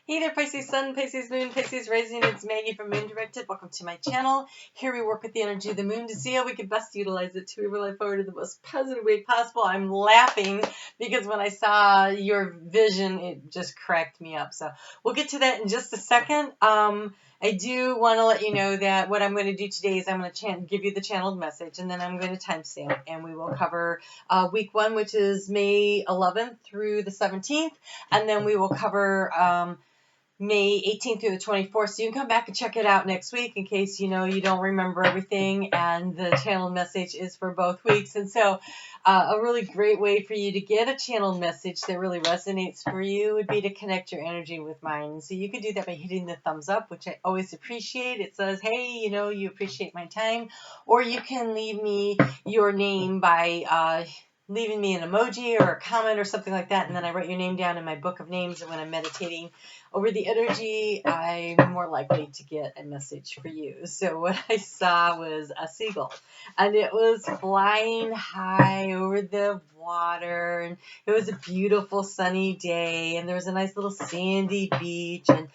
Hey there, Pisces Sun, Pisces Moon, Pisces Rising. It's Maggie from Moon Directed. Welcome to my channel. Here we work with the energy of the moon to see how we can best utilize it to move our life forward in the most positive way possible. I'm laughing because when I saw your vision, it just cracked me up. So we'll get to that in just a second. I do want to let you know that what I'm going to do today is I'm going to give you the channeled message, and then I'm going to timestamp, and we will cover week 1, which is May 11th through the 17th, and then we will cover May 18th through the 24th. So you can come back and check it out next week in case you don't remember everything, and the channeled message is for both weeks. And so a really great way for you to get a channeled message that really resonates for you would be to connect your energy with mine. So you can do that by hitting the thumbs up, which I always appreciate. It says, hey, you appreciate my time. Or you can leave me your name by leaving me an emoji or a comment or something like that, and then I write your name down in my book of names, and when I'm meditating over the energy, I'm more likely to get a message for you. So what I saw was a seagull, and it was flying high over the water, and it was a beautiful sunny day, and there was a nice little sandy beach, and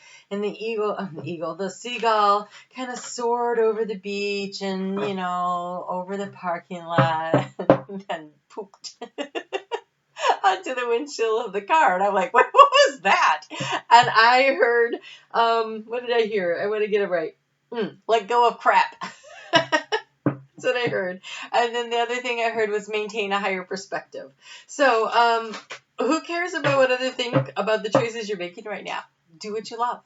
the seagull kind of soared over the beach and, over the parking lot and then pooped onto the windshield of the car. And I'm like, what was that? And I heard, what did I hear? I want to get it right. Let go of crap. That's what I heard. And then the other thing I heard was maintain a higher perspective. So who cares about what others think about the choices you're making right now? Do what you love.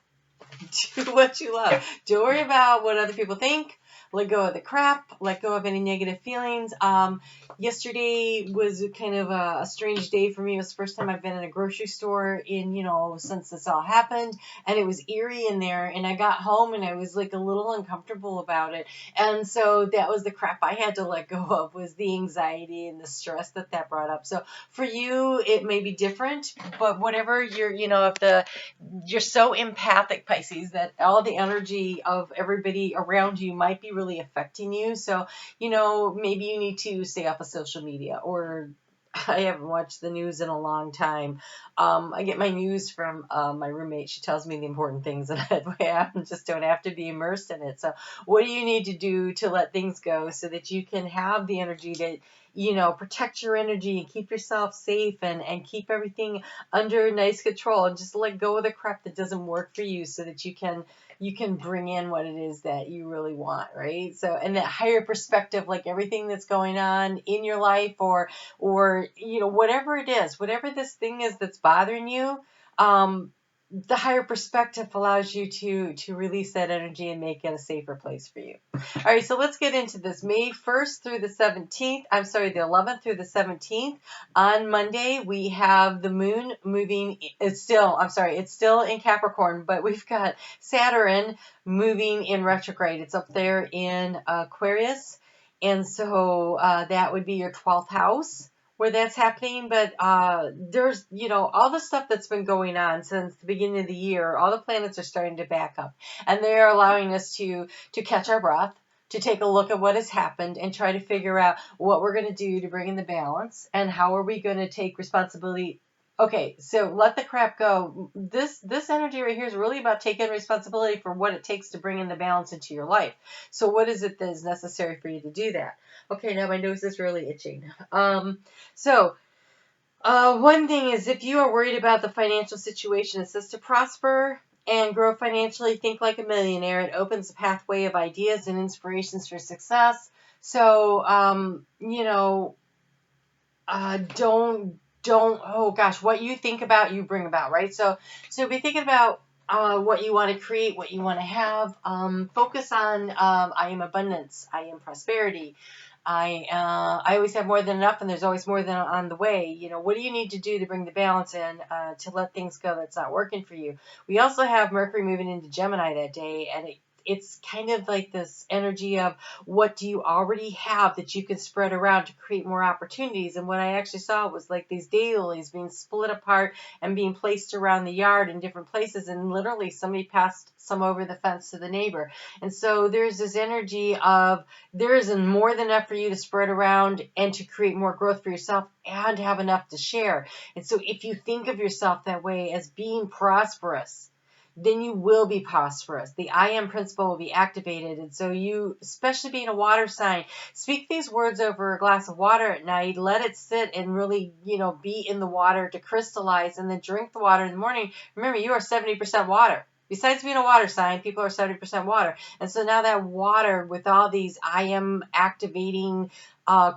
Do what you love. Don't worry about what other people think. Let go of the crap. Let go of any negative feelings. Yesterday was kind of a strange day for me. It was the first time I've been in a grocery store since this all happened, and it was eerie in there, and I got home and I was like a little uncomfortable about it. And so that was the crap I had to let go of, was the anxiety and the stress that brought up. So for you, it may be different, but whatever you're so empathic, Pisces, that all the energy of everybody around you might be really affecting you. So, maybe you need to stay off of social media, or I haven't watched the news in a long time. I get my news from my roommate. She tells me the important things, and that way I just don't have to be immersed in it. So what do you need to do to let things go so that you can have the energy that, protect your energy and keep yourself safe and keep everything under nice control, and just let go of the crap that doesn't work for you so that you can bring in what it is that you really want, right? So, and that higher perspective, like everything that's going on in your life, or whatever it is, whatever this thing is that's bothering you, the higher perspective allows you to release that energy and make it a safer place for you. All right, so let's get into this. May 1st through the 17th, the 11th through the 17th. On Monday, we have the moon moving. It's still in Capricorn, but we've got Saturn moving in retrograde. It's up there in Aquarius, and so that would be your 12th house where that's happening. But there's, all the stuff that's been going on since the beginning of the year, all the planets are starting to back up, and they're allowing us to catch our breath, to take a look at what has happened and try to figure out what we're going to do to bring in the balance, and how are we going to take responsibility. Okay, so let the crap go. This energy right here is really about taking responsibility for what it takes to bring in the balance into your life. So what is it that is necessary for you to do that? Okay, now my nose is really itching. One thing is, if you are worried about the financial situation, it says to prosper and grow financially, think like a millionaire. It opens a pathway of ideas and inspirations for success. So, what you think about, you bring about, right? So be thinking about what you want to create, what you want to have. Focus on I am abundance, I am prosperity. I always have more than enough, and there's always more than on the way. What do you need to do to bring the balance in, to let things go that's not working for you? We also have Mercury moving into Gemini that day, and it's kind of like this energy of what do you already have that you can spread around to create more opportunities. And what I actually saw was like these daylilies being split apart and being placed around the yard in different places, and literally somebody passed some over the fence to the neighbor. And so there's this energy of there is more than enough for you to spread around and to create more growth for yourself and have enough to share. And so if you think of yourself that way as being prosperous, then you will be prosperous. The I am principle will be activated. And so you, especially being a water sign, speak these words over a glass of water at night, let it sit and really, be in the water to crystallize, and then drink the water in the morning. Remember, you are 70% water. Besides being a water sign, people are 70% water. And so now that water with all these I am activating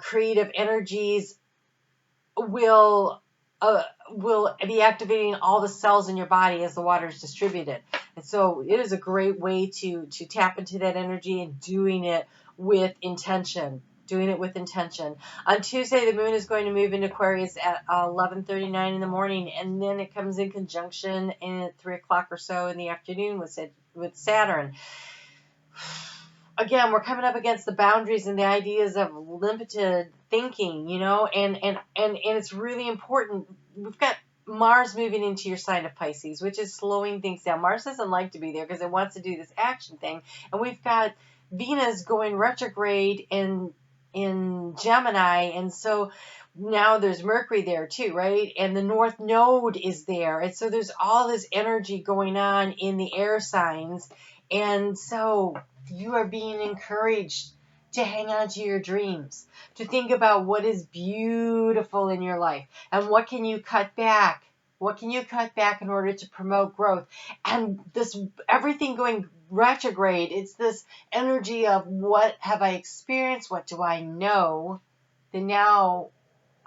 creative energies will be activating all the cells in your body as the water is distributed. And so it is a great way to tap into that energy, and doing it with intention. On Tuesday, the moon is going to move into Aquarius at 11:39 in the morning, and then it comes in conjunction at 3 o'clock or so in the afternoon with Saturn. Again, we're coming up against the boundaries and the ideas of limited thinking, and it's really important. We've got Mars moving into your sign of Pisces, which is slowing things down. Mars doesn't like to be there because it wants to do this action thing. And we've got Venus going retrograde in Gemini, and so now there's Mercury there too, right? And the North Node is there. And so there's all this energy going on in the air signs. And so you are being encouraged to hang on to your dreams, to think about what is beautiful in your life and what can you cut back. What can you cut back in order to promote growth? And this, everything going retrograde, it's this energy of what have I experienced? What do I know that now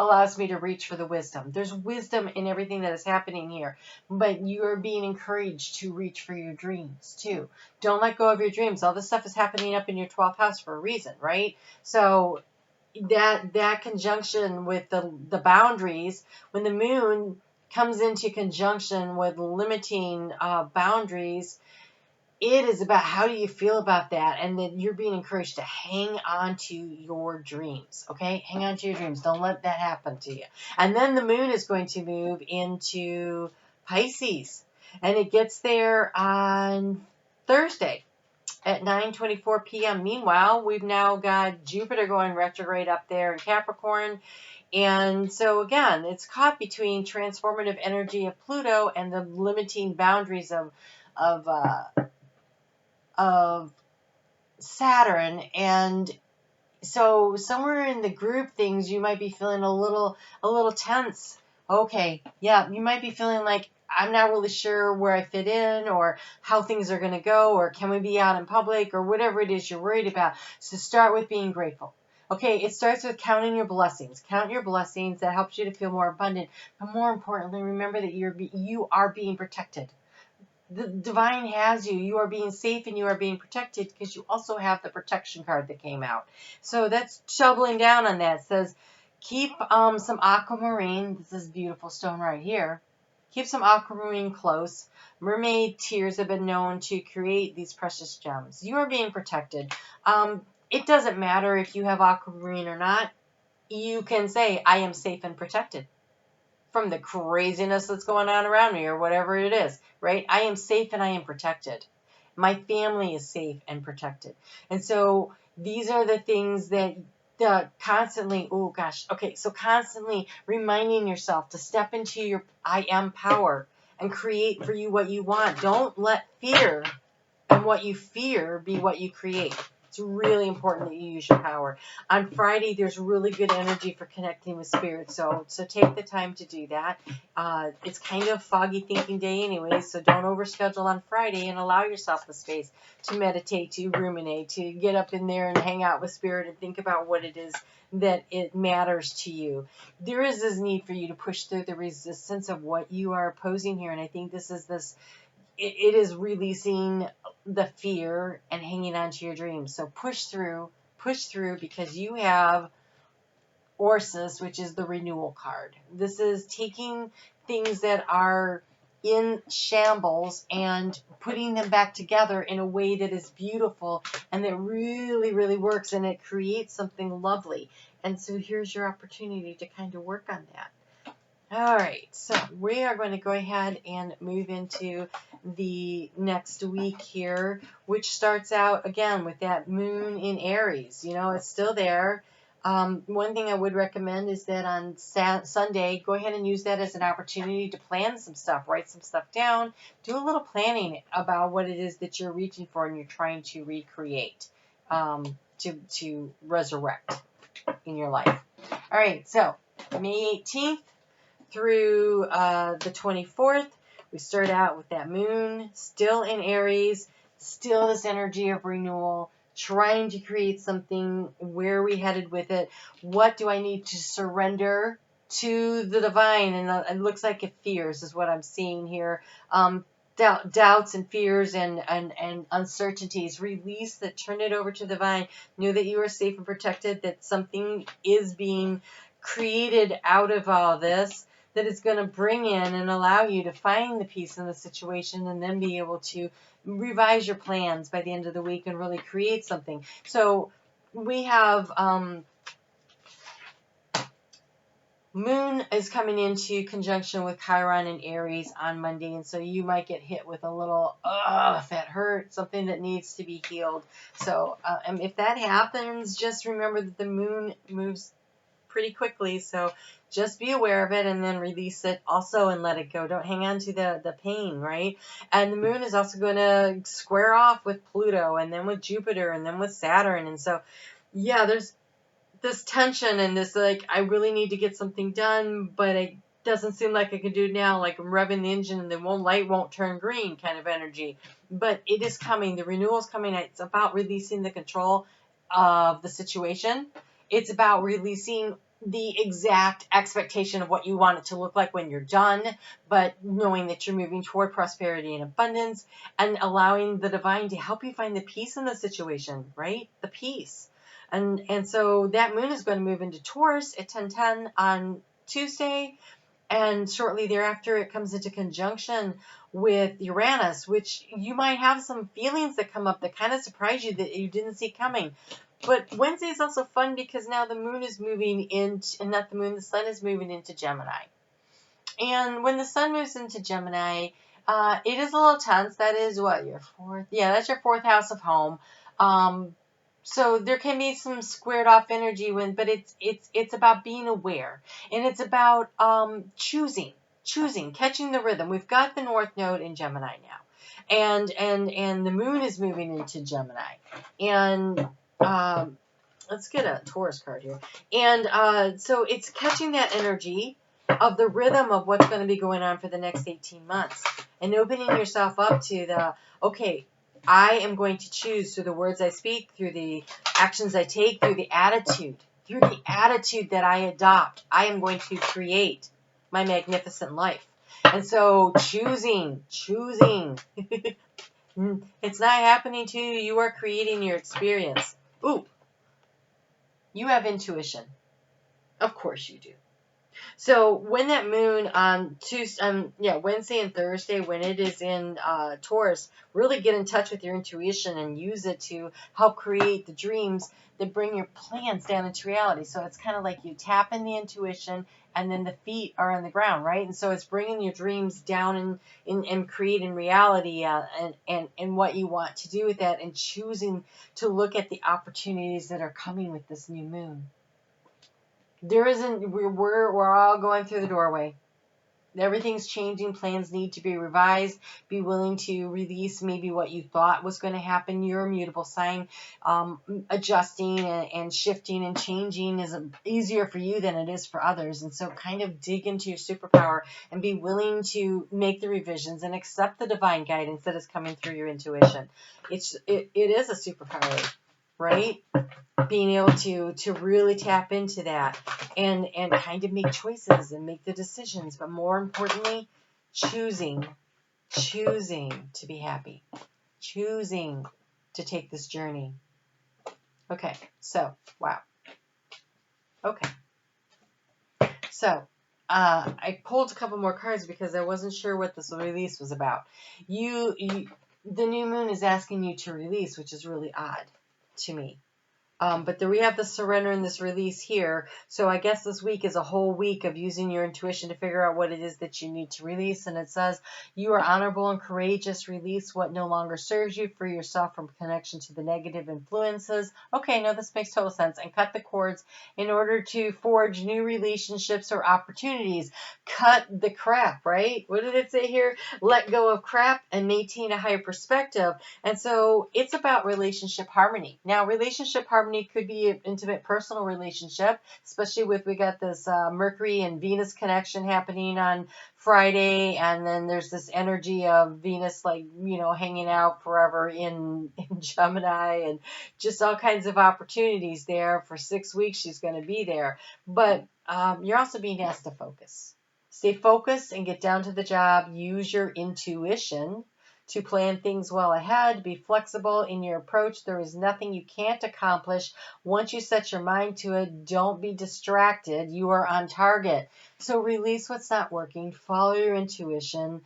allows me to reach for the wisdom. There's wisdom in everything that is happening here, but you are being encouraged to reach for your dreams too. Don't let go of your dreams. All this stuff is happening up in your 12th house for a reason, right? So that conjunction with the boundaries, when the moon comes into conjunction with limiting boundaries, it is about how do you feel about that, and that you're being encouraged to hang on to your dreams, okay? Hang on to your dreams. Don't let that happen to you. And then the moon is going to move into Pisces, and it gets there on Thursday at 9:24 p.m. Meanwhile, we've now got Jupiter going retrograde up there in Capricorn. And so again, it's caught between transformative energy of Pluto and the limiting boundaries of Saturn. And so somewhere in the group things, you might be feeling a little tense. Okay, yeah, you might be feeling like I'm not really sure where I fit in, or how things are going to go, or can we be out in public, or whatever it is you're worried about. So start with being grateful. Okay, it starts with counting your blessings. Count your blessings. That helps you to feel more abundant. But more importantly, remember that you are being protected. The divine has you. You are being safe and you are being protected because you also have the protection card that came out. So that's shoveling down on that. It says, keep some aquamarine. This is beautiful stone right here. Keep some aquamarine close. Mermaid tears have been known to create these precious gems. You are being protected. It doesn't matter if you have aquamarine or not. You can say, I am safe and protected from the craziness that's going on around me, or whatever it is, right? I am safe and I am protected. My family is safe and protected. And so these are the things that constantly reminding yourself to step into your I am power and create for you what you want. Don't let fear and what you fear be what you create. It's really important that you use your power. On Friday, there's really good energy for connecting with spirit, so take the time to do that. It's kind of foggy thinking day anyway, so don't overschedule on Friday, and allow yourself the space to meditate, to ruminate, to get up in there and hang out with spirit and think about what it is that it matters to you. There is this need for you to push through the resistance of what you are opposing here, and I think it is releasing the fear and hanging on to your dreams. So push through, because you have Orsis, which is the renewal card. This is taking things that are in shambles and putting them back together in a way that is beautiful and that really, really works, and it creates something lovely. And so here's your opportunity to kind of work on that. All right, so we are going to go ahead and move into the next week here, which starts out again with that moon in Aries. You know, it's still there. One thing I would recommend is that on Sunday, go ahead and use that as an opportunity to plan some stuff, write some stuff down, do a little planning about what it is that you're reaching for and you're trying to recreate, to resurrect in your life. All right, so May 18th through the 24th, we start out with that moon still in Aries, still this energy of renewal, trying to create something. Where are we headed with it? What do I need to surrender to the divine? And it looks like it fears is what I'm seeing here. Doubts and fears and uncertainties. Release that, turn it over to the divine. Know that you are safe and protected, that something is being created out of all this, that is going to bring in and allow you to find the peace in the situation and then be able to revise your plans by the end of the week and really create something. So we have Moon is coming into conjunction with Chiron and Aries on Monday, and so you might get hit with a little, that hurt, something that needs to be healed. So and if that happens, just remember that the moon moves pretty quickly, so just be aware of it and then release it also and let it go. Don't hang on to the pain, right? And the moon is also going to square off with Pluto and then with Jupiter and then with Saturn. And so, yeah, there's this tension and this, like, I really need to get something done, but it doesn't seem like I can do it now. Like I'm revving the engine and the light won't turn green kind of energy. But it is coming. The renewal is coming. It's about releasing the control of the situation. It's about releasing the exact expectation of what you want it to look like when you're done, but knowing that you're moving toward prosperity and abundance and allowing the divine to help you find the peace in the situation, right? The peace. And so that moon is going to move into Taurus at 10:10 on Tuesday, and shortly thereafter it comes into conjunction with Uranus, which you might have some feelings that come up that kind of surprise you that you didn't see coming. But Wednesday is also fun because now the moon is moving into, and not the moon, the sun is moving into Gemini. And when the sun moves into Gemini, it is a little tense. That is what, your fourth? Yeah, that's your fourth house of home. So there can be some squared off energy but it's about being aware, and it's about choosing, catching the rhythm. We've got the North Node in Gemini now, and the moon is moving into Gemini, and let's get a Taurus card here, and so it's catching that energy of the rhythm of what's going to be going on for the next 18 months, and opening yourself up to the, okay, I am going to choose through the words I speak, through the actions I take, through the attitude that I adopt. I am going to create my magnificent life. And so choosing. It's not happening to you. You are creating your experience. Ooh, you have intuition. Of course you do. So when that moon on Wednesday and Thursday, when it is in Taurus, really get in touch with your intuition and use it to help create the dreams that bring your plans down into reality. So it's kind of like you tap in the intuition and then the feet are on the ground, right? And so it's bringing your dreams down and creating reality and what you want to do with that, and choosing to look at the opportunities that are coming with this new moon. We're all going through the doorway. Everything's changing. Plans need to be revised. Be willing to release maybe what you thought was going to happen. You're a mutable sign. Adjusting and shifting and changing is easier for you than it is for others. And so kind of dig into your superpower and be willing to make the revisions and accept the divine guidance that is coming through your intuition. It is a superpower, right? Being able to really tap into that and kind of make choices and make the decisions, but more importantly, choosing to be happy, choosing to take this journey. Okay, so wow. Okay, so I pulled a couple more cards because I wasn't sure what this release was about. The new moon is asking you to release, which is really odd to me. But we have the surrender and this release here. So I guess this week is a whole week of using your intuition to figure out what it is that you need to release. And it says, you are honorable and courageous. Release what no longer serves you. Free yourself from connection to the negative influences. Okay, no, this makes total sense. And cut the cords in order to forge new relationships or opportunities. Cut the crap, right? What did it say here? Let go of crap and maintain a higher perspective. And so it's about relationship harmony. Now, relationship harmony could be an intimate personal relationship, especially with, we got this Mercury and Venus connection happening on Friday, and then there's this energy of Venus, like, you know, hanging out forever in Gemini, and just all kinds of opportunities there. For 6 weeks she's going to be there. But you're also being asked to focus. Stay focused and get down to the job. Use your intuition to plan things well ahead. Be flexible in your approach. There is nothing you can't accomplish once you set your mind to it. Don't be distracted. You are on target. So release what's not working. Follow your intuition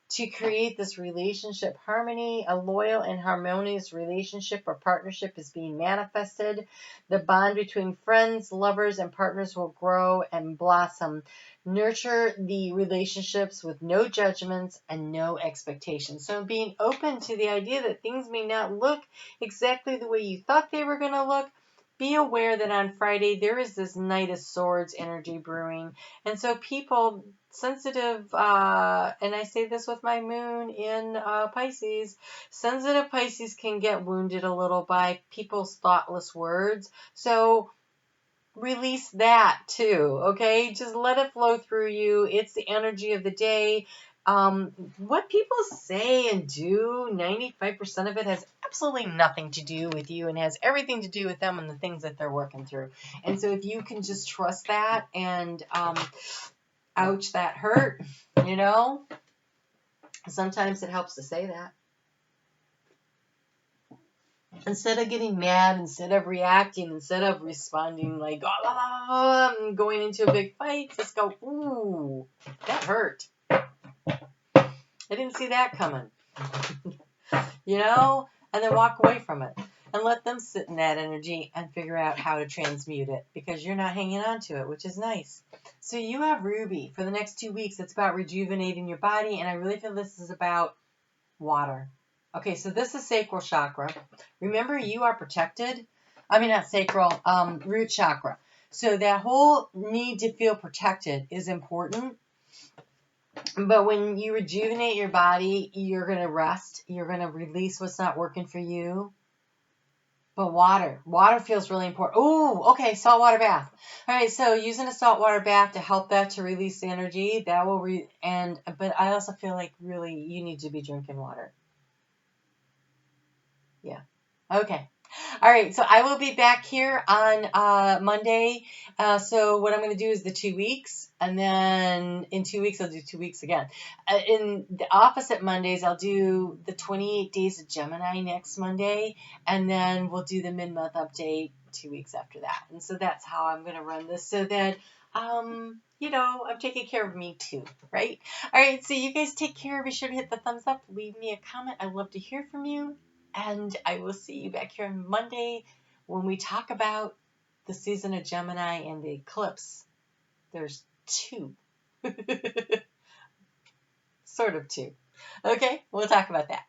to create this relationship harmony. A loyal and harmonious relationship or partnership is being manifested. The bond between friends, lovers, and partners will grow and blossom. Nurture the relationships with no judgments and no expectations. So being open to the idea that things may not look exactly the way you thought they were going to look. Be aware that on Friday there is this Knight of Swords energy brewing. And so people sensitive, and I say this with my moon in Pisces, sensitive Pisces can get wounded a little by people's thoughtless words. So release that too, okay? Just let it flow through you. It's the energy of the day. What people say and do, 95% of it has absolutely nothing to do with you and has everything to do with them and the things that they're working through. And so if you can just trust that and ouch, that hurt, you know, sometimes it helps to say that. Instead of getting mad, instead of reacting, instead of responding like, oh, going into a big fight, just go, ooh, that hurt. I didn't see that coming. You know, and then walk away from it and let them sit in that energy and figure out how to transmute it, because you're not hanging on to it, which is nice. So you have Ruby for the next 2 weeks. It's about rejuvenating your body, and I really feel this is about water. Okay, so this is sacral chakra. Remember, you are protected. I mean, not sacral, root chakra. So that whole need to feel protected is important. But when you rejuvenate your body, you're going to rest. You're going to release what's not working for you. But water feels really important. Oh, okay, saltwater bath. All right, so using a saltwater bath to help that to release the energy, that will but I also feel like really you need to be drinking water. Yeah. Okay. All right, so I will be back here on Monday. So what I'm going to do is the 2 weeks, and then in 2 weeks I'll do 2 weeks again. In the opposite Mondays, I'll do the 28 days of Gemini next Monday, and then we'll do the mid-month update 2 weeks after that. And so that's how I'm going to run this, so that you know, I'm taking care of me too, right? All right, so you guys take care. Be sure to hit the thumbs up. Leave me a comment. I'd love to hear from you. And I will see you back here on Monday when we talk about the season of Gemini and the eclipse. There's 2. Sort of 2. Okay, we'll talk about that.